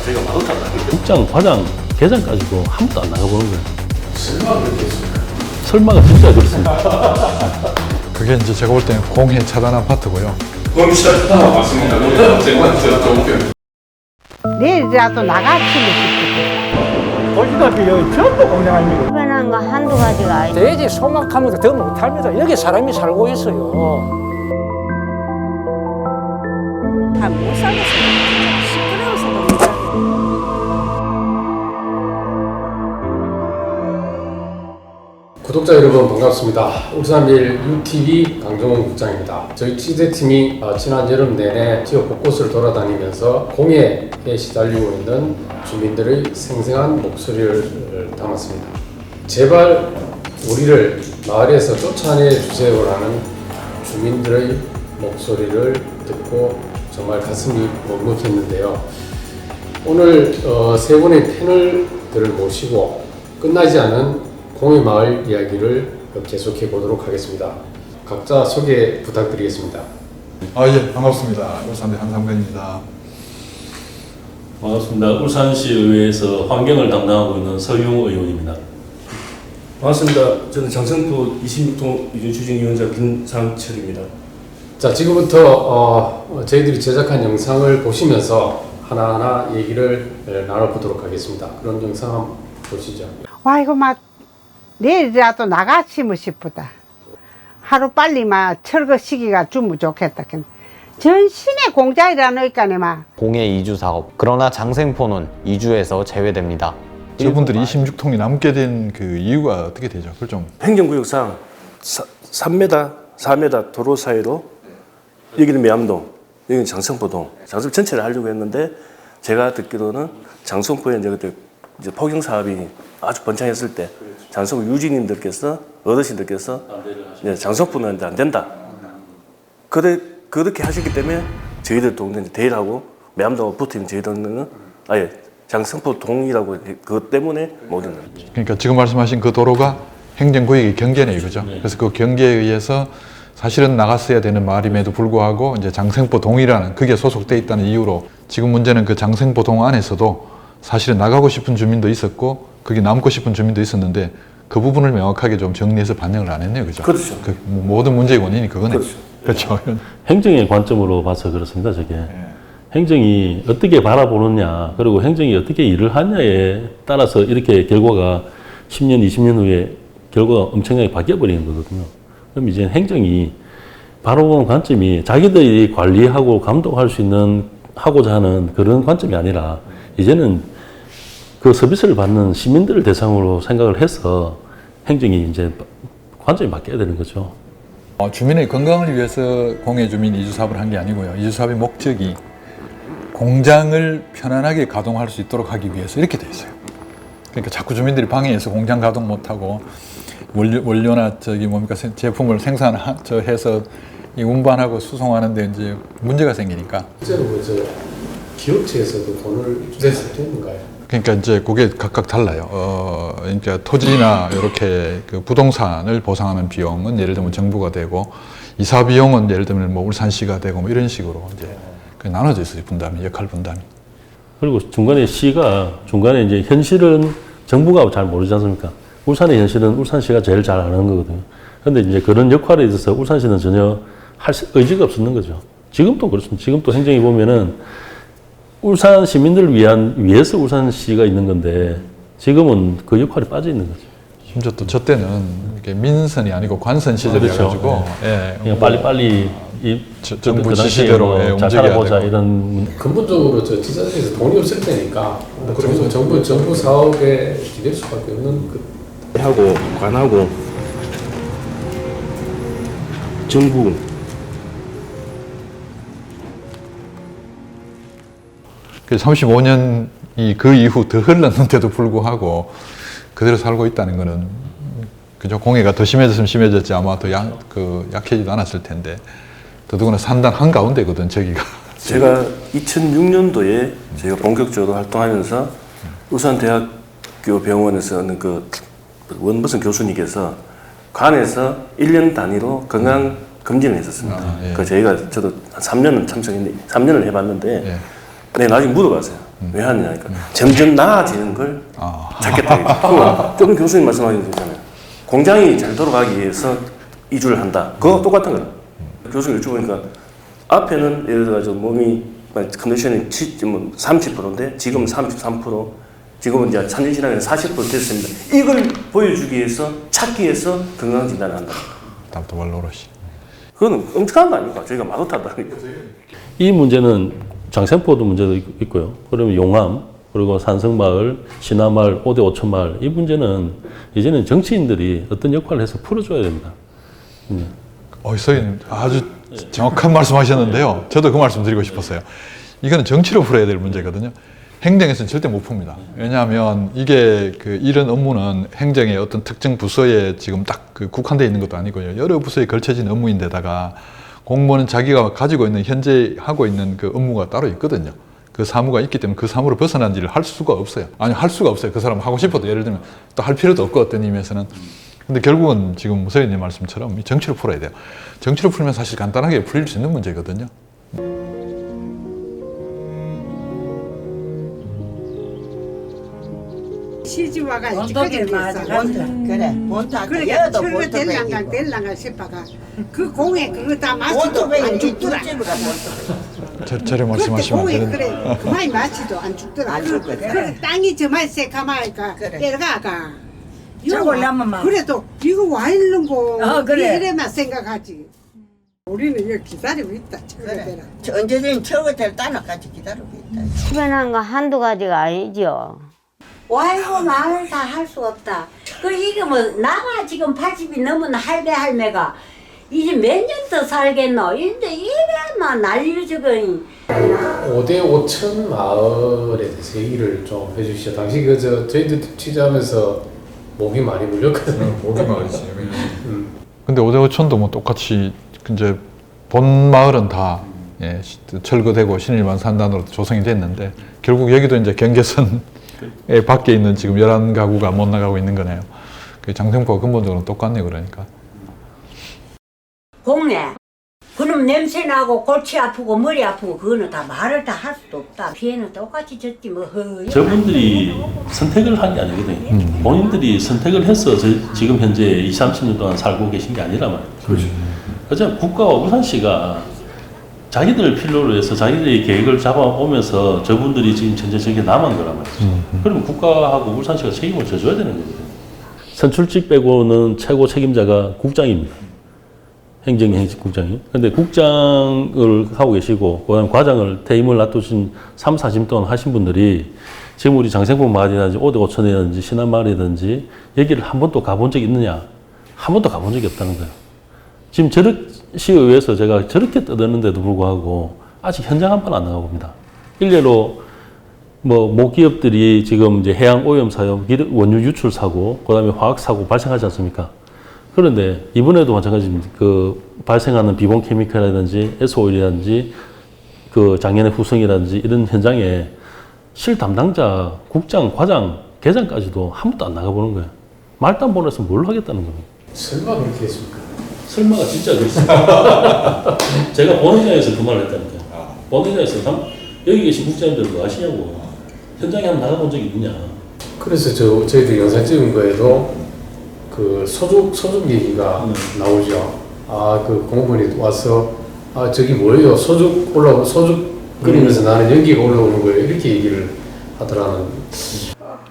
저희가 마음도 안 나거든요. 국장, 과장, 계장까지도 한 번도 안 나가보는 거예요. 설마 그렇게 했습니까? 설마가 진짜 그렇습니다. 그게 이제 제가 볼 때는 공해 차단 아파트고요. 공시다 맞습니다. 정말 좀 내일이라도 나가치면 싶거든. 보시다시피 여기 전부 공장 아닙니까? 불편한 거 한두 가지가 아니고 돼지 소막하면서 더 못합니다. 여기 사람이 살고 있어요. 못 살겠어요. 시끄러워서 못 살겠어요. 구독자 여러분 반갑습니다. 울산빌 UTV 강정원 국장입니다. 저희 취재팀이 지난 여름 내내 지역 곳곳을 돌아다니면서 공해에 시달리고 있는 주민들의 생생한 목소리를 담았습니다. 제발 우리를 마을에서 쫓아내 주세요라는 주민들의 목소리를 듣고 정말 가슴이 먹먹했는데요. 오늘 세 분의 패널들을 모시고 끝나지 않은 공해 마을 이야기를 계속해 보도록 하겠습니다. 각자 소개 부탁드리겠습니다. 예, 반갑습니다. 울산대 한상근입니다. 반갑습니다. 울산시 의회에서 환경을 담당하고 있는 서용 의원입니다. 반갑습니다. 저는 장성포 26동 유진추진위원장 김상철입니다. 자, 지금부터 저희들이 제작한 영상을 보시면서 하나하나 얘기를 나눠보도록 하겠습니다. 그런 영상 한번 보시죠. 와, 이거 막 내일이라도 나가치면 싶다. 하루 빨리 막 철거 시기가 주면 좋겠다. 전신에 공장이라 놓으니까 막. 공해 이주 사업. 그러나 장생포는 이주에서 제외됩니다. 저분들이 26통이 남게 된 그 이유가 어떻게 되죠? 그걸 좀 행정구역상 3m, 4m 도로 사이로 여기는 매암동, 여기는 장성포동, 장성포 전체를 하려고 했는데 제가 듣기로는 장성포에 이제 그때 이제 포경 사업이 아주 번창했을 때 장성포 유지님들께서 어르신들께서 장성포는 안 된다. 그렇게 하셨기 때문에 저희들 동네 대일하고 매암동하고 붙은 저희 동네는 아예 장성포 동이라고 그것 때문에 못 있는 거죠. 그러니까 지금 말씀하신 그 도로가 행정구역의 경계네 이거죠. 그래서 그 경계에 의해서 사실은 나갔어야 되는 마을임에도 불구하고 이제 장생포 동이라는 그게 소속돼 있다는 이유로 지금 문제는 그 장생포 동 안에서도 사실은 나가고 싶은 주민도 있었고 거기 남고 싶은 주민도 있었는데 그 부분을 명확하게 좀 정리해서 반영을 안 했네요, 그죠? 그렇죠. 그 모든 문제의 원인이 그거네. 그렇죠. 그렇죠. 행정의 관점으로 봐서 그렇습니다, 저게. 행정이 어떻게 바라보느냐, 그리고 행정이 어떻게 일을 하냐에 따라서 이렇게 결과가 10년, 20년 후에 결과가 엄청나게 바뀌어버리는 거거든요. 그럼 이제 행정이 바라보는 관점이 자기들이 관리하고 감독할 수 있는, 하고자 하는 그런 관점이 아니라 이제는 그 서비스를 받는 시민들을 대상으로 생각을 해서 행정이 이제 관점이 바뀌어야 되는 거죠. 주민의 건강을 위해서 공해 주민 이주 사업을 한 게 아니고요. 이주 사업의 목적이 공장을 편안하게 가동할 수 있도록 하기 위해서 이렇게 돼 있어요. 그러니까 자꾸 주민들이 방해해서 공장 가동 못하고 원료나 제품을 생산해서 운반하고 수송하는데 이제 문제가 생기니까. 실제로 기업체에서도 돈을 주실 수 있는가요? 그러니까 이제 그게 각각 달라요. 그러니까 토지나 이렇게 그 부동산을 보상하는 비용은 예를 들면 정부가 되고 이사 비용은 예를 들면 뭐 울산시가 되고 뭐 이런 식으로 이제 나눠져 있어요. 분담이, 역할 분담이. 그리고 중간에 이제 현실은 정부가 잘 모르지 않습니까? 울산의 현실은 울산시가 제일 잘 아는 거거든요. 그런데 이제 그런 역할에 있어서 울산시는 전혀 할 의지가 없는 거죠. 지금도 그렇습니다. 지금도 행정이 보면은 울산 시민들을 위해서 울산시가 있는 건데 지금은 그 역할이 빠져 있는 거죠. 심지어 또 저 때는 이게 민선이 아니고 관선 시절이어가지고 그렇죠. 그냥 빨리빨리 정부 지시대로 잘 움직여야 살아보자 되고. 근본적으로 지자체에서 돈이 없을 때니까 정부 사업에 기댈 수밖에 없는 하고 관하고 정부 그래서 35년이 그 이후 더 흘렀는데도 불구하고 그대로 살고 있다는 거는 그죠? 공해가 더 심해졌으면 심해졌지 아마 더 약해지도 않았을 텐데 더더구나 산단 한가운데거든 저기가. 제가 2006년도에 제가 본격적으로 활동하면서 울산대학교 병원에서는 그 원무슨 교수님께서 관에서 1년 단위로 건강 검진을 했었습니다. 예. 저도 3년을 참석했는데 3년을 해봤는데 예. 나중에 물어봤어요. 왜 하느냐니까 점점 나아지는 걸 찾겠다. 조금 교수님 말씀하신 거 있잖아요. 공장이 잘 돌아가기 위해서 이주를 한다. 그거 똑같은 거예요. 교수님 여쭤보니까 앞에는 예를 들어서 몸이 컨디션이 30%인데 지금은 33%, 지금은 이제 천진신앙에는 40% 됐습니다. 이걸 보여주기 위해서 찾기 위해서 건강진단을 한다. 답답할 노릇이. 그거는 엄청난 거 아닙니까? 저희가 마도타다니까. 이 문제는 장생포도 문제도 있고요. 그러면 용암, 그리고 산성마을, 신화마을, 5대 5천 마을 이 문제는 이제는 정치인들이 어떤 역할을 해서 풀어줘야 됩니다. 서희님 아주 정확한 말씀하셨는데요. 저도 그 말씀 드리고 싶었어요. 이거는 정치로 풀어야 될 문제거든요. 행정에서는 절대 못 풉니다. 왜냐하면 이게 이런 업무는 행정의 어떤 특정 부서에 지금 딱 국한되어 있는 것도 아니고요. 여러 부서에 걸쳐진 업무인데다가 공무원은 자기가 가지고 있는 현재 하고 있는 그 업무가 따로 있거든요. 그 사무가 있기 때문에 그 사무를 벗어난 일을 할 수가 없어요. 아니 할 수가 없어요. 그 사람 하고 싶어도 예를 들면 또 할 필요도 없고 어떤 의미에서는. 근데 결국은 지금 서희님 말씀처럼 정치로 풀어야 돼요. 정치로 풀면 사실 간단하게 풀릴 수 있는 문제거든요. 시집와가 이제까지 됐어. 그래, 본토 그러니까 여도 철거 본토 될랑가 싶어가 그 공에 그거 다 마시도 안 죽더라. 저래 말씀하시면 안 공에 되는데. 그래 그만이 마시도 안 죽더라. 안 죽거든. 그 땅이 저만 새까마니까 그래. 내려가가. 저걸라면 막. 그래도 이거 와 있는 거 그래. 이래만 생각하지. 우리는 여기 기다리고 있다. 그래. 언제든 저거들 따라까지 기다리고 있다. 출연한 거 한두 가지가 아니죠. 와이고 말을 다 할 수 없다. 그 이게 뭐 나가 지금 80이 넘은 할배할매가 이제 몇 년 더 살겠노? 이제 이래만 난리를 저거니. 5대 5천 마을에 대해서 얘기를 좀 해주시죠. 당시 저희들 취재하면서 목이 많이 물렸거든요. 목이 말이지. 근데 5대 5천도 뭐 똑같이 이제 본 마을은 다 철거되고 신일만 산단으로 조성이 됐는데 결국 여기도 이제 경계선 밖에 있는 지금 11가구가 못 나가고 있는 거네요. 장생포가 근본적으로 똑같네 그러니까. 공네. 그놈 냄새 나고 골치 아프고 머리 아프고 그거는 다 말을 다 할 수도 없다. 피해는 똑같이 졌지 뭐. 저분들이 선택을 한 게 아니거든요. 본인들이 선택을 해서 지금 현재 20, 30년 동안 살고 계신 게 아니란 말이에요. 그렇죠. 어차피 국가와 울산시가 자기들 필요로 해서 자기들이 계획을 잡아오면서 저분들이 지금 전체 저게 남은 거란 말이죠. 그러면 국가하고 울산시가 책임을 져줘야 되는 거거든요. 선출직 빼고는 최고 책임자가 국장입니다. 행정국장이. 근데 국장을 하고 계시고, 그다음 과장을 퇴임을 놔두신 3, 40년 동안 하신 분들이 지금 우리 장생포 마을이라든지 5대 5천이라든지 신안마을이라든지 여기를 한 번도 가본 적이 있느냐? 한 번도 가본 적이 없다는 거예요. 지금 시의회에서 제가 저렇게 떠드는데도 불구하고 아직 현장 한 번 안 나가봅니다. 일례로 뭐 모기업들이 지금 이제 해양 오염 사고, 원유 유출 사고, 그다음에 화학 사고 발생하지 않습니까? 그런데 이번에도 마찬가지입니다. 그 발생하는 비본 케미컬이라든지 SO이라든지 그 장년의 후성이라든지 이런 현장에 실 담당자, 국장, 과장, 계장까지도 한 번도 안 나가보는 거예요. 말도 안 보내서 뭘 하겠다는 겁니다. 설마 그렇게 했습니까? 설마가 진짜 그렇습니다. 제가 본회장에서 그 말을 했다니까요. 본회장에서 여기 계신 국장님들 뭐 아시냐고. 현장에 한번 나가본 적이 있느냐. 그래서 저희들 영상 찍은 거에도 그 소죽 얘기가 나오죠. 그 공무원이 와서 저기 뭐예요? 소죽 끓이면서 나는 연기가 올라오는 거예요. 이렇게 얘기를 하더라는.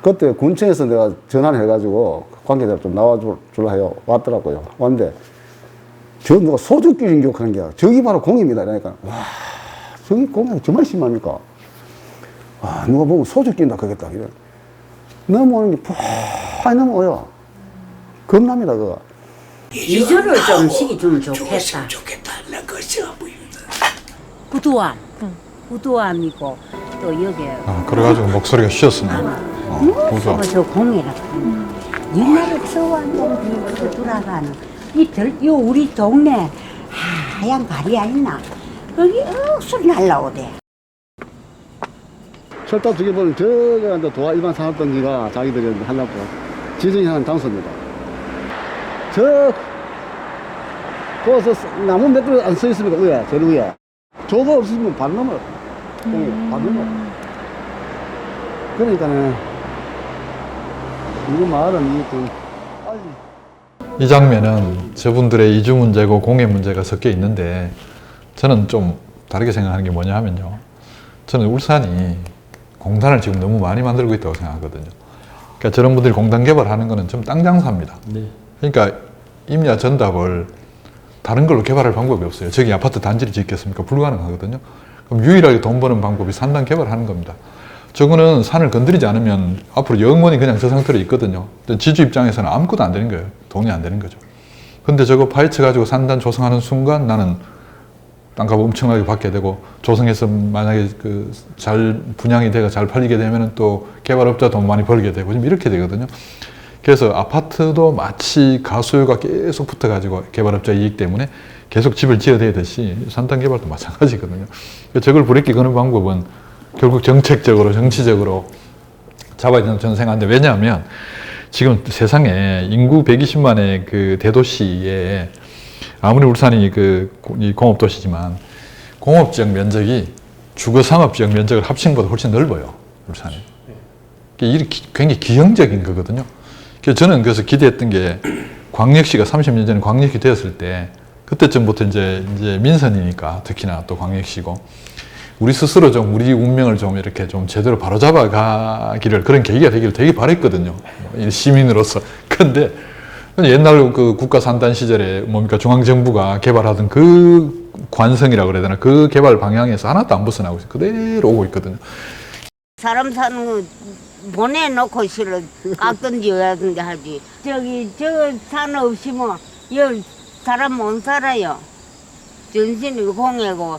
그때 군청에서 내가 전화를 해가지고 관계자 좀 나와주려 해요. 왔더라고요. 왔는데 저 누가 소죽 끼린 기억하는 게 저기 바로 공입니다. 그러니까 와 저기 공이 정말 심합니까? 와 누가 보면 소죽 낀다 그러겠다. 이래. 넘어오는 게 푹 넘어와요. 겁납니다 그거. 이주를 좀 시켜주면 좋겠다. 나 그것이 보입니다. 구두암이고 또 여기. 그래가지고 목소리가 쉬었습니다. 저 공이라. 옛날에 서완동에서 돌아가는 요 우리 동네 하얀 가리야 있나? 거기 억수로 날라오대. 철도 두개 보면 저기가 이제 도화 일반 산업단지가 자기들이 하려고 지정이 하는 장소입니다. 거기서 나무 몇 그루 안 서 있습니까? 위에, 저 위에. 조가 없으면 반 넘어요. 공이 반 넘어요. 그러니까는 이거 마을은 이게 좀 이 장면은 저분들의 이주 문제고 공해 문제가 섞여 있는데 저는 좀 다르게 생각하는 게 뭐냐 하면요. 저는 울산이 공단을 지금 너무 많이 만들고 있다고 생각하거든요. 그러니까 저런 분들이 공단 개발하는 거는 좀 땅 장사입니다. 네. 그러니까 임야 전답을 다른 걸로 개발할 방법이 없어요. 저기 아파트 단지를 짓겠습니까? 불가능하거든요. 그럼 유일하게 돈 버는 방법이 산단 개발하는 겁니다. 저거는 산을 건드리지 않으면 앞으로 영원히 그냥 저 상태로 있거든요. 지주 입장에서는 아무것도 안 되는 거예요. 돈이 안 되는 거죠. 근데 저거 파헤쳐 가지고 산단 조성하는 순간 나는 땅값 엄청나게 받게 되고, 조성해서 만약에 그 잘 분양이 돼가 잘 팔리게 되면은 또 개발업자 돈 많이 벌게 되고 지금 이렇게 되거든요. 그래서 아파트도 마치 가수요가 계속 붙어 가지고 개발업자 이익 때문에 계속 집을 지어대듯이 산단 개발도 마찬가지거든요. 저걸 브레이크 거는 방법은 결국 정책적으로, 정치적으로 잡아야 된다고 저는 생각하는데, 왜냐하면 지금 세상에 인구 120만의 그 대도시에 아무리 울산이 이 공업도시지만 공업지역 면적이 주거상업지역 면적을 합친 것보다 훨씬 넓어요, 울산이. 이게 굉장히 기형적인 거거든요. 그래서 저는 그래서 기대했던 게 광역시가 30년 전에 광역시 되었을 때 그때쯤부터 이제 민선이니까 특히나 또 광역시고 우리 스스로 좀 우리 운명을 좀 이렇게 좀 제대로 바로잡아 가기를 그런 계기가 되기를 되게 바랬거든요. 시민으로서. 근데 옛날 그 국가 산단 시절에 뭡니까 중앙정부가 개발하던 그 관성이라고 그래야 되나 그 개발 방향에서 하나도 안 벗어나고 있어요. 그대로 오고 있거든요. 사람 사는 거 보내놓고 실을 깎든지 어야든지 하지. 저 산 없이면 여 사람 못 살아요. 전신이 공해고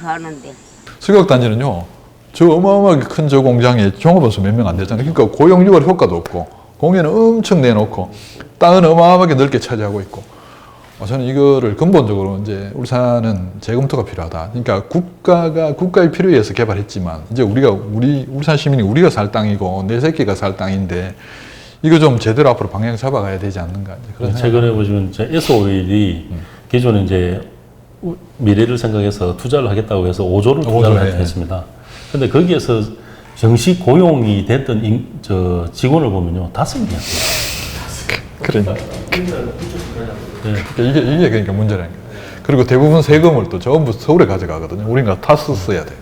가는데. 수격단지는요, 저 어마어마하게 큰 저 공장에 종업원수 몇 명 안 되잖아요. 그러니까 고용유발 효과도 없고, 공해는 엄청 내놓고, 땅은 어마어마하게 넓게 차지하고 있고, 저는 이거를 근본적으로 이제 울산은 재검토가 필요하다. 그러니까 국가의 필요에 의해서 개발했지만, 이제 우리 울산 시민이 우리가 살 땅이고, 내 새끼가 살 땅인데, 이거 좀 제대로 앞으로 방향 잡아가야 되지 않는가. 그런 최근에 보시면 S-OIL이 기존에 이제 미래를 생각해서 투자를 하겠다고 해서 5조를 투자를 했습니다. 근데 거기에서 정식 고용이 됐던 직원을 보면요, 5명이었어요. 그러니까. 이게 그러니까 문제라는 거예요. 그리고 대부분 세금을 또 전부 서울에 가져가거든요. 우리가 다 써야 돼요.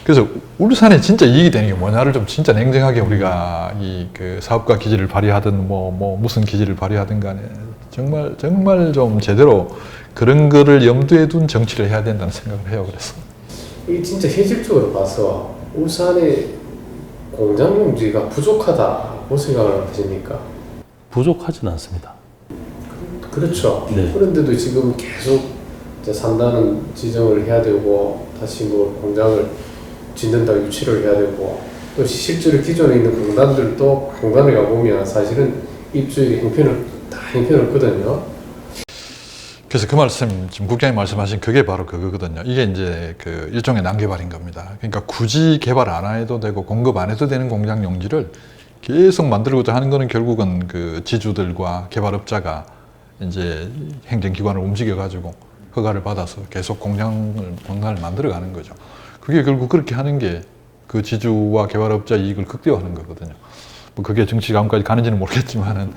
그래서 울산에 진짜 이익이 되는 게 뭐냐를 좀 진짜 냉정하게 우리가 그 사업가 기질을 발휘하든 뭐 무슨 기질을 발휘하든 간에 정말 좀 제대로 그런 거를 염두에 둔 정치를 해야 된다는 생각을 해요. 그래서 이 진짜 현실적으로 봐서 울산의 공장 용지가 부족하다고 생각을 하십니까? 부족하지는 않습니다. 그렇죠. 네. 그런데도 지금 계속 산다는 지정을 해야 되고 다시 뭐 공장을 짓는다 유치를 해야 되고 또 실제로 기존에 있는 공단들도 공단에 가보면 사실은 입주의 형편없거든요. 그래서 그 말씀, 지금 국장님 말씀하신 그게 바로 그거거든요. 이게 이제 그 일종의 난개발인 겁니다. 그러니까 굳이 개발 안 해도 되고 공급 안 해도 되는 공장 용지를 계속 만들고자 하는 거는 결국은 그 지주들과 개발업자가 이제 행정기관을 움직여가지고 허가를 받아서 계속 공장을 만들어가는 거죠. 그게 결국 그렇게 하는 게 그 지주와 개발업자 이익을 극대화하는 거거든요. 뭐 그게 정치 가문까지 가는지는 모르겠지만은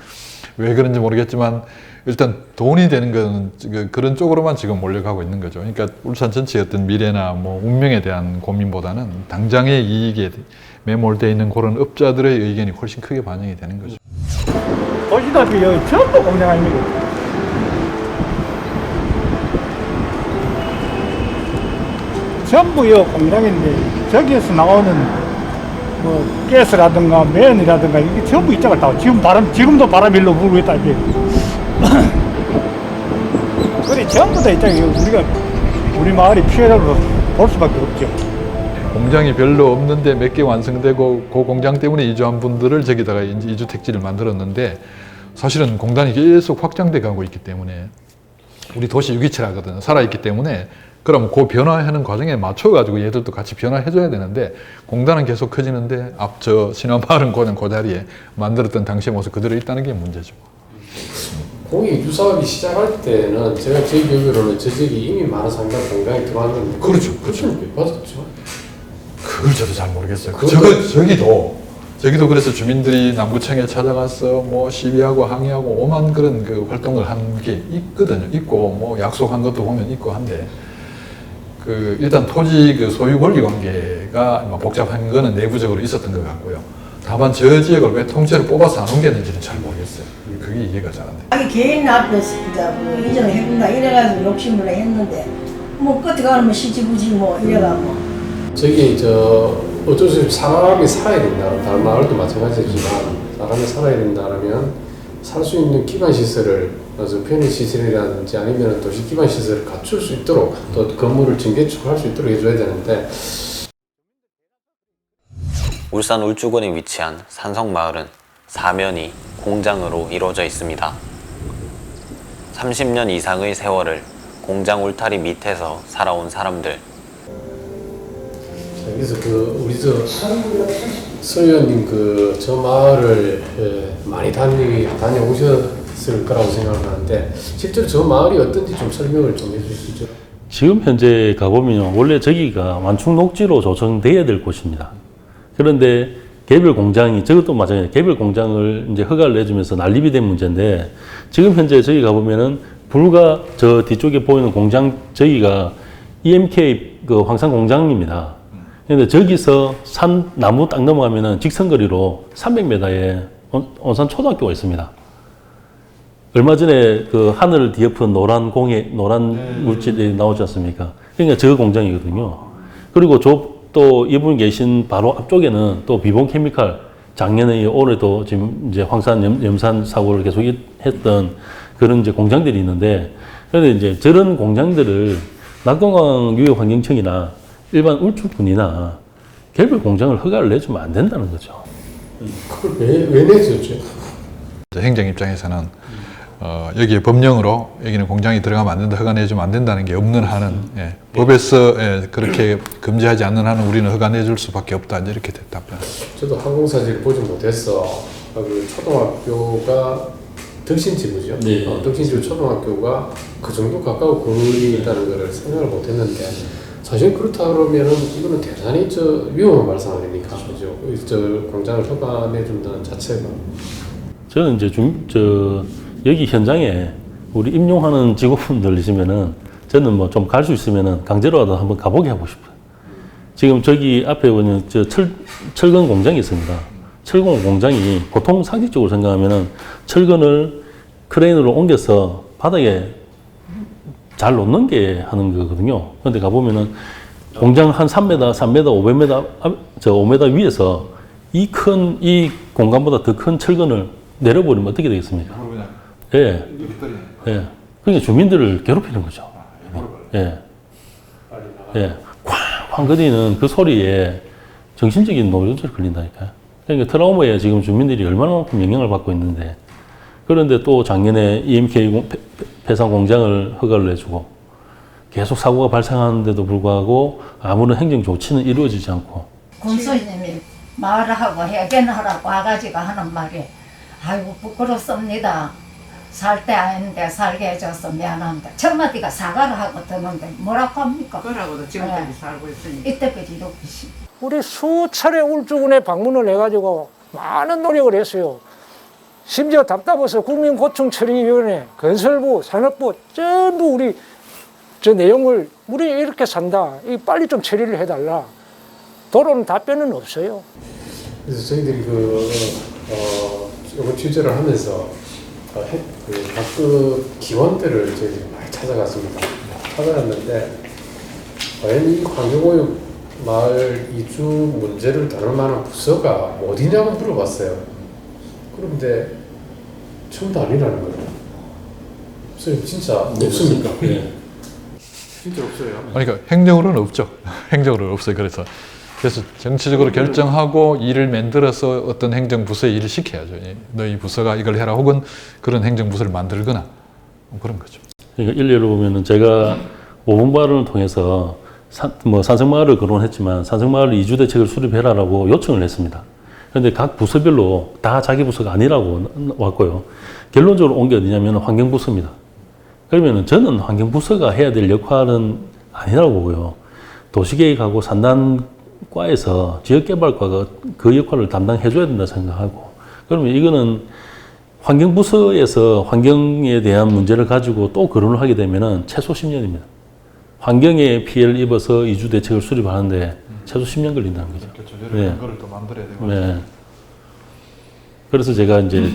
왜 그런지 모르겠지만 일단 돈이 되는 건 그런 쪽으로만 지금 몰려가고 있는 거죠. 그러니까 울산 전체의 어떤 미래나 뭐 운명에 대한 고민보다는 당장의 이익에 매몰되어 있는 그런 업자들의 의견이 훨씬 크게 반영이 되는 거죠. 보시다시피 여기 전부 공장 아닙니까? 전부 여 공장인데 저기에서 나오는 뭐 가스라든가 면이라든가 이게 전부 이쪽을 다 지금도 바람 일로 불고 있다 이게. 그래 전부 다 이쪽에 우리 마을이 피해라고 볼 수밖에 없죠. 공장이 별로 없는데 몇 개 완성되고 그 공장 때문에 이주한 분들을 저기다가 이제 이주 택지를 만들었는데 사실은 공단이 계속 확장돼 가고 있기 때문에 우리 도시 유기체라거든요. 살아있기 때문에 그럼 그 변화하는 과정에 맞춰가지고 얘들도 같이 변화해줘야 되는데 공단은 계속 커지는데 앞저 신화마을은 그냥 그 자리에 만들었던 당시의 모습 그대로 있다는 게 문제죠. 공익 이주 사업이 시작할 때는 제가 제 기억으로는 저 지역이 이미 많은 상가 공장이 들어왔는데 그렇죠. 몇 받았죠? 그걸 저도 잘 모르겠어요. 그거- 저기도 그래서 주민들이 남구청에 찾아가서 뭐 시위하고 항의하고 오만 그런 그 활동을 한 게 있거든요. 있고 뭐 약속한 것도 보면 있고 한데 그 일단 토지 그 소유 권리 관계가 뭐 복잡한 거는 내부적으로 있었던 것 같고요. 다만 저 지역을 왜 통째로 뽑아서 안 옮겼는지는 잘 모르겠어요. 그게 이해가 잘 안 돼요. 자기 개인 앞에서 뭐 이전을 해본다 이래가지고 욕심을 했는데 뭐 끝에 가면 시지부지 뭐 이래가고 저기 어쩔 수 없이 사람이 살아야 된다. 다른 마을도 마찬가지지만 사람이 살아야 된다라면 살 수 있는 기반 시설을 편의 시설이라든지 아니면 도시 기반 시설을 갖출 수 있도록 또 건물을 증개축할 수 있도록 해줘야 되는데 울산 울주군에 위치한 산성마을은 사면이 공장으로 이루어져 있습니다. 30년 이상의 세월을 공장 울타리 밑에서 살아온 사람들. 그래서 우리 서 의원님 저 마을을 많이 다녀오셨을 거라고 생각하는데 실제로 저 마을이 어떤지 좀 설명을 좀 해주시죠. 지금 현재 가보면 원래 저기가 완충 녹지로 조성돼야 될 곳입니다. 그런데 개별 공장이, 저것도 마찬가지예요. 개별 공장을 이제 허가를 내주면서 난립이 된 문제인데, 지금 현재 저기 가보면은 불과 저 뒤쪽에 보이는 공장, 저기가 EMK 그 황산 공장입니다. 근데 저기서 나무 딱 넘어가면은 직선거리로 300m에 온산 초등학교가 있습니다. 얼마 전에 그 하늘을 뒤엎은 노란 물질이 나오지 않습니까? 그러니까 저 공장이거든요. 그리고 또 이분 계신 바로 앞쪽에는 또 비본 케미칼, 작년에 올해도 지금 이제 황산 염산 사고를 계속 했던 그런 이제 공장들이 있는데, 그런데 이제 저런 공장들을 낙동강유역환경청이나 일반 울주군이나 개별 공장을 허가를 내주면 안 된다는 거죠. 그걸 왜 내줬죠? 행정 입장에서는 여기에 법령으로 여기는 공장이 들어가면 안 된다, 허가 내주면 안 된다는 게 없는 한은, 법에서 그렇게 금지하지 않는 한은 우리는 허가 내줄 수밖에 없다, 이렇게 답변. 저도 항공사지를 보지 못해서 그 초등학교가 덕신지구죠. 네. 덕신지구 초등학교가 그 정도 가까운 거리에 있다는 것을 생각을 못했는데, 사실 그렇다 그러면은 이거는 대단히 위험한 발상 아닙니까? 그죠? 공장을 허가 내준다는 자체가. 저는 이제 여기 현장에 우리 임용하는 직원분들이시면은 저는 뭐 좀 갈 수 있으면은 강제로라도 한번 가보게 하고 싶어요. 지금 저기 앞에 보면 철근 공장이 있습니다. 철근 공장이 보통 상식적으로 생각하면은 철근을 크레인으로 옮겨서 바닥에 잘 놓는 게 하는 거거든요. 그런데 가보면은 공장 한 3m, 500m, 5m 위에서 이 공간보다 더 큰 철근을 내려버리면 어떻게 되겠습니까? 예. 예. 그러니까 주민들을 괴롭히는 거죠. 예. 예. 쾅쾅 거리는 그 소리에 정신적인 노전증이 걸린다니까요. 그러니까 트라우마에 지금 주민들이 얼마나만큼 영향을 받고 있는데, 그런데 또 작년에 EMK 폐상 공장을 허가를 내주고 계속 사고가 발생하는데도 불구하고 아무런 행정 조치는 이루어지지 않고. 군수님이 말하고 해견하라고 와가지고 하는 말이 아이고 부끄럽습니다. 살 때 아닌데 살게 해줘서 미안합니다. 첫마디가 사과를 하고 드는데 뭐라고 합니까? 그러고도 지금까지 살고 있으니까 이때까지 이렇게 우리 수차례 울주군에 방문을 해가지고 많은 노력을 했어요. 심지어 답답해서 국민고충처리위원회, 건설부, 산업부 전부 우리 저 내용을 우리 이렇게 산다. 빨리 좀 처리를 해달라. 도로는 답변은 없어요. 그래서 저희들이 이번 취재를 하면서 각급 기관들을 저희들이 많이 찾아갔습니다. 찾아갔는데 과연 이 환경오염 마을 이주 문제를 다룰 만한 부서가 어디냐고 물어봤어요. 그런데 전부 아니라는 거예요. 선생님 진짜 없습니까? 네. 진짜 없어요. 그러니까 행정으로는 없죠. 행정으로는 없어요. 그래서 정치적으로 결정하고 일을 만들어서 어떤 행정부서에 일을 시켜야죠. 너희 부서가 이걸 해라, 혹은 그런 행정부서를 만들거나 그런 거죠. 그러니까 일례로 보면은 제가 5분 발언을 통해서 산성마을을 거론했지만 산성마을 이주 대책을 수립해라라고 요청을 했습니다. 그런데 각 부서별로 다 자기 부서가 아니라고 왔고요. 결론적으로 온 게 어디냐면 환경부서입니다. 그러면은 저는 환경부서가 해야 될 역할은 아니라고 보고요. 도시계획하고 산단 지역개발과에서 지역개발과가 그 역할을 담당해줘야 된다 생각하고, 그러면 이거는 환경부서에서 환경에 대한 문제를 가지고 또 거론을 하게 되면은 최소 10년입니다. 환경에 피해를 입어서 이주 대책을 수립하는데 최소 10년 걸린다는 거죠. 그렇죠. 여러 근거를 또 만들어야 되고. 네. 그래서 제가 이제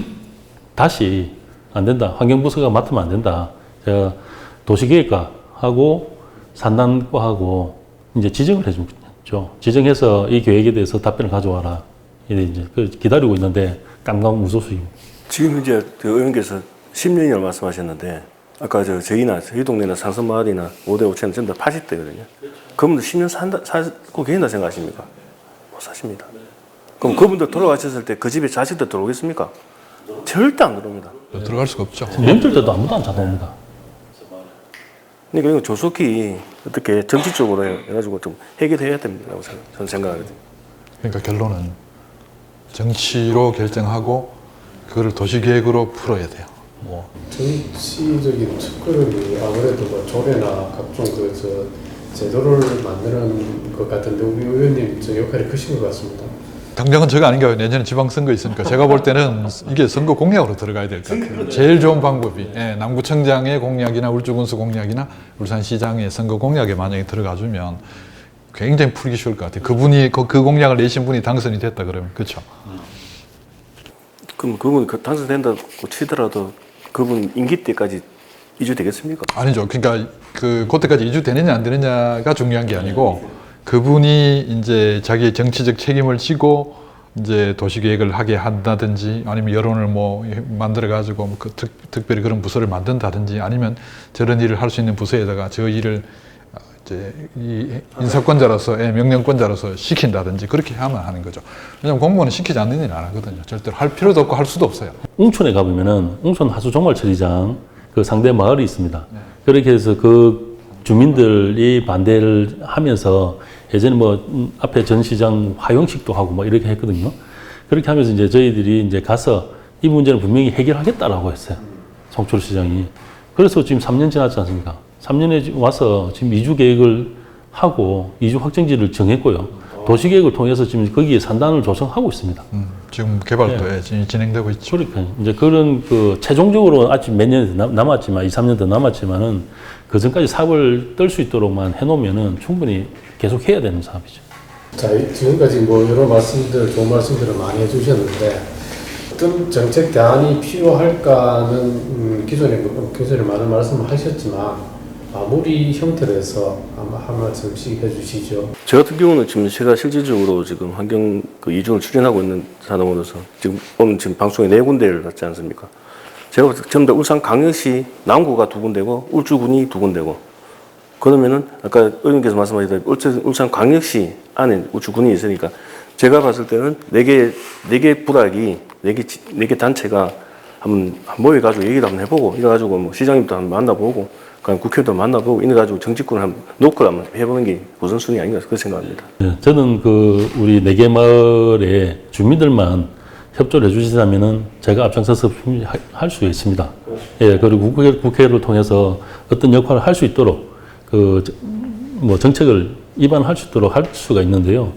다시 안 된다. 환경부서가 맡으면 안 된다. 제가 도시계획과하고 산단과하고 이제 지정을 해줬죠. 지정해서 이 계획에 대해서 답변을 가져와라. 이제 기다리고 있는데 깜깜무소수입니다. 지금 이제 그 의원께서 10년이라고 말씀하셨는데 아까 저희 동네나 상선마을이나 5대 5천 전부 다 80대거든요. 그분들 10년 살고 계신다 생각하십니까? 못 사십니다. 그럼 그분들 돌아가셨을 때 그 집에 자식들 들어오겠습니까? 절대 안 들어옵니다. 들어갈 수가 없죠. 명절 때도 아무도 안 찾아옵니다. 그러니까 이거 조속히 어떻게 정치적으로 해가지고 좀 해결해야 됩니다라고 저는 생각하거든요. 그러니까 결론은 정치로 결정하고 그거를 도시계획으로 풀어야 돼요. 뭐 정치적인 첫걸음이 아무래도 뭐 조례나 각종 제도를 만드는 것 같은데 우리 의원님 저 역할이 크신 것 같습니다. 당장은 제가 아닌가요? 내년에 지방선거 있으니까 제가 볼 때는 이게 선거 공약으로 들어가야 될 것 같아요. 제일 좋은 방법이 남구청장의 공약이나 울주군수 공약이나 울산시장의 선거 공약에 만약에 들어가주면 굉장히 풀기 쉬울 것 같아요. 그분이 그 공약을 내신 분이 당선이 됐다 그러면 그렇죠. 그럼 그분 당선된다고 치더라도 그분 임기 때까지 이주되겠습니까? 아니죠. 그러니까 그때까지 이주되느냐 안 되느냐가 중요한 게 아니고 그분이 이제 자기의 정치적 책임을 지고 이제 도시계획을 하게 한다든지 아니면 여론을 뭐 만들어가지고 특별히 그런 부서를 만든다든지 아니면 저런 일을 할 수 있는 부서에다가 저 일을 이제 이 인사권자로서 명령권자로서 시킨다든지 그렇게 하면 하는 거죠. 왜냐하면 공무원은 시키지 않는 일은 안 하거든요. 절대로 할 필요도 없고 할 수도 없어요. 웅촌에 가보면은 웅촌 하수종말처리장 그 상대 마을이 있습니다. 그렇게 해서 그 주민들이 반대를 하면서 예전에 뭐 앞에 전 시장 화용식도 하고 뭐 이렇게 했거든요. 그렇게 하면서 이제 저희들이 이제 가서 이 문제는 분명히 해결하겠다라고 했어요. 송철시장이. 그래서 지금 3년 지났지 않습니까? 3년에 와서 지금 이주 계획을 하고 이주 확정지를 정했고요. 도시계획을 통해서 지금 거기에 산단을 조성하고 있습니다. 지금 개발도 진행되고 있죠. 그러니까 이제 그런 최종적으로 아직 몇 년 남았지만 2, 3년 더 남았지만은 그 전까지 사업을 뜰 수 있도록만 해놓으면은 충분히 계속 해야 되는 사업이죠. 자, 지금까지 뭐 여러 말씀들, 좋은 말씀들을 많이 해주셨는데 어떤 정책 대안이 필요할까는 기존에 많은 말씀을 하셨지만 마무리 형태로 해서 한 말씀씩 해주시죠. 저 같은 경우는 지금 제가 실질적으로 지금 환경 이중을 추진하고 있는 사람으로서 지금 오늘 지금 방송에 4군데를 났지 않습니까? 제가 전부 다 울산광역시 남구가 2군데고 울주군이 2군데고 그러면은 아까 의원께서 말씀하셨다시피 울산광역시 안에 울주군이 있으니까 제가 봤을 때는 4개 부락이 4개 단체가 한번 모여가지고 얘기도 한번 해보고 이래가지고 뭐 시장님도 한번 만나보고 그럼 국회도 만나보고 이래가지고 정치권을 한번 노크를 한번 해보는 게 우선순위 아닌가 그렇게 생각합니다. 네, 저는 우리 4개 마을의 주민들만 협조를 해주시다면은 제가 앞장서서 할 수 있습니다. 예, 그리고 국회를 통해서 어떤 역할을 할 수 있도록 뭐 정책을 입안할 수 있도록 할 수가 있는데요.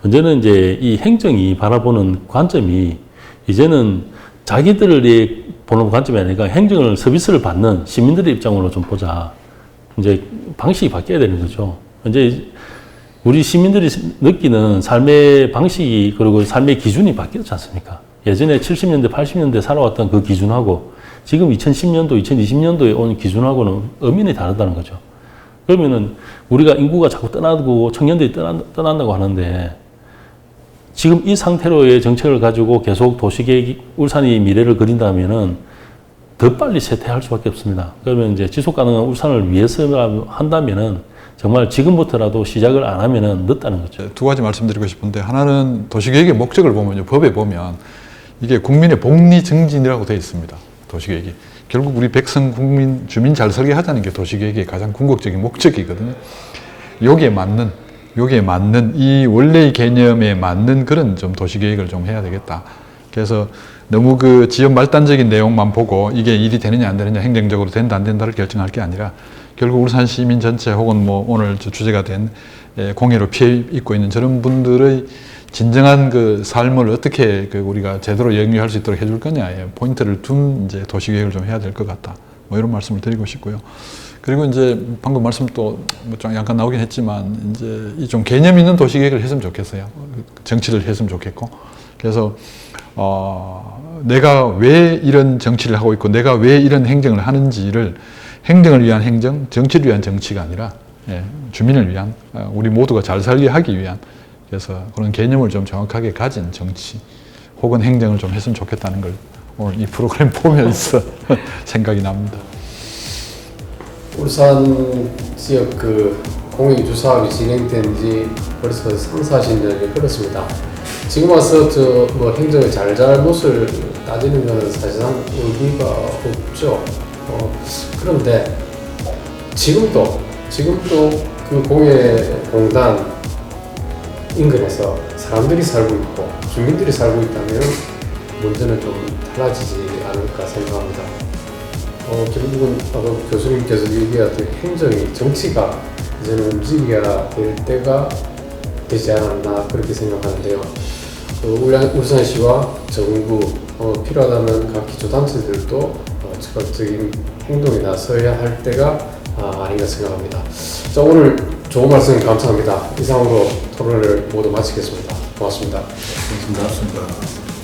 문제는 이제 이 행정이 바라보는 관점이 이제는 자기들이 보는 관점이 아니라 행정을 서비스를 받는 시민들의 입장으로 좀 보자. 이제 방식이 바뀌어야 되는 거죠. 이제 우리 시민들이 느끼는 삶의 방식이 그리고 삶의 기준이 바뀌었지 않습니까? 예전에 70년대, 80년대 살아왔던 그 기준하고 지금 2010년도, 2020년도에 온 기준하고는 엄연히 다르다는 거죠. 그러면은 우리가 인구가 자꾸 떠나고 청년들이 떠난다고 하는데 지금 이 상태로의 정책을 가지고 계속 도시계획, 울산이 미래를 그린다면은 더 빨리 쇠퇴할 수밖에 없습니다. 그러면 이제 지속 가능한 울산을 위해서 한다면은 정말 지금부터라도 시작을 안 하면은 늦다는 거죠. 2가지 말씀드리고 싶은데 하나는 도시계획의 목적을 보면요. 법에 보면 이게 국민의 복리 증진이라고 되어 있습니다. 도시계획이. 결국 우리 백성, 국민, 주민 잘 살게 하자는 게 도시계획의 가장 궁극적인 목적이거든요. 여기에 맞는 이 원래의 개념에 맞는 그런 좀 도시계획을 좀 해야 되겠다. 그래서 너무 그 지역 말단적인 내용만 보고 이게 일이 되느냐 안 되느냐 행정적으로 된다 안 된다를 결정할 게 아니라 결국 울산 시민 전체 혹은 뭐 오늘 주제가 된 공해로 피해 입고 있는 저런 분들의 진정한 그 삶을 어떻게 그 우리가 제대로 영위할 수 있도록 해줄 거냐에 포인트를 둔 이제 도시계획을 좀 해야 될 것 같다. 뭐 이런 말씀을 드리고 싶고요. 그리고 이제 방금 말씀 또 좀 약간 나오긴 했지만 이제 이 좀 개념 있는 도시계획을 했으면 좋겠어요. 정치를 했으면 좋겠고. 그래서 내가 왜 이런 정치를 하고 있고 내가 왜 이런 행정을 하는지를 행정을 위한 행정, 정치를 위한 정치가 아니라 주민을 위한 우리 모두가 잘 살게 하기 위한 그래서 그런 개념을 좀 정확하게 가진 정치 혹은 행정을 좀 했으면 좋겠다는 걸 오늘 이 프로그램 보면서 생각이 납니다. 울산 지역 그 공익이주 사업이 진행된 지 벌써 3-40년이 흘렀습니다. 지금 와서 뭐 행정의 잘잘못을 따지는 것은 사실상 의미가 없죠. 그런데 지금도 그 공예공단 인근에서 사람들이 살고 있고 주민들이 살고 있다면 문제는 좀 달라지지 않을까 생각합니다. 결국은 아까 교수님께서 얘기하듯 행정이 정치가 이제는 움직여야 될 때가 되지 않았나 그렇게 생각하는데요. 울산시와 정부 필요하다면 각 기초단체들도 적극적인 행동에 나서야 할 때가 아닌가 생각합니다. 자, 오늘 좋은 말씀 감사합니다. 이상으로 토론을 모두 마치겠습니다. 고맙습니다. 고맙습니다.